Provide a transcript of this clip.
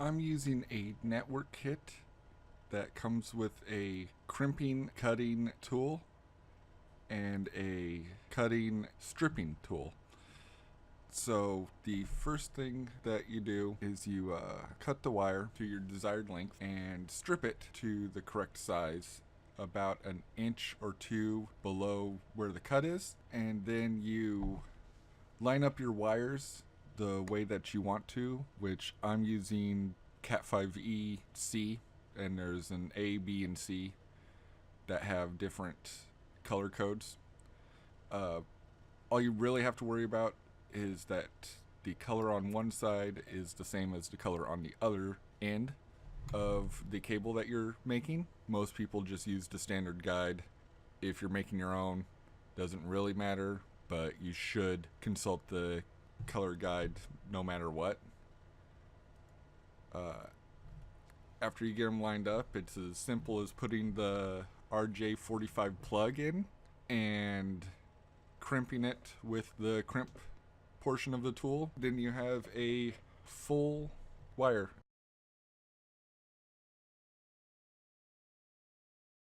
I'm using a network kit that comes with a crimping cutting tool and a cutting stripping tool. So the first thing that you do is you cut the wire to your desired length and strip it to the correct size, about an inch or two below where the cut is, and then you line up your wires the way that you want to, which I'm using Cat-5e C, and there's an A, B, and C that have different color codes. All you really have to worry about is that the color on one side is the same as the color on the other end of the cable that you're making. Most people just use the standard guide. If you're making your own, doesn't really matter, but you should consult the color guide no matter what. After you get them lined up, it's as simple as putting the RJ45 plug in and crimping it with the crimp portion of the tool. Then you have a full wire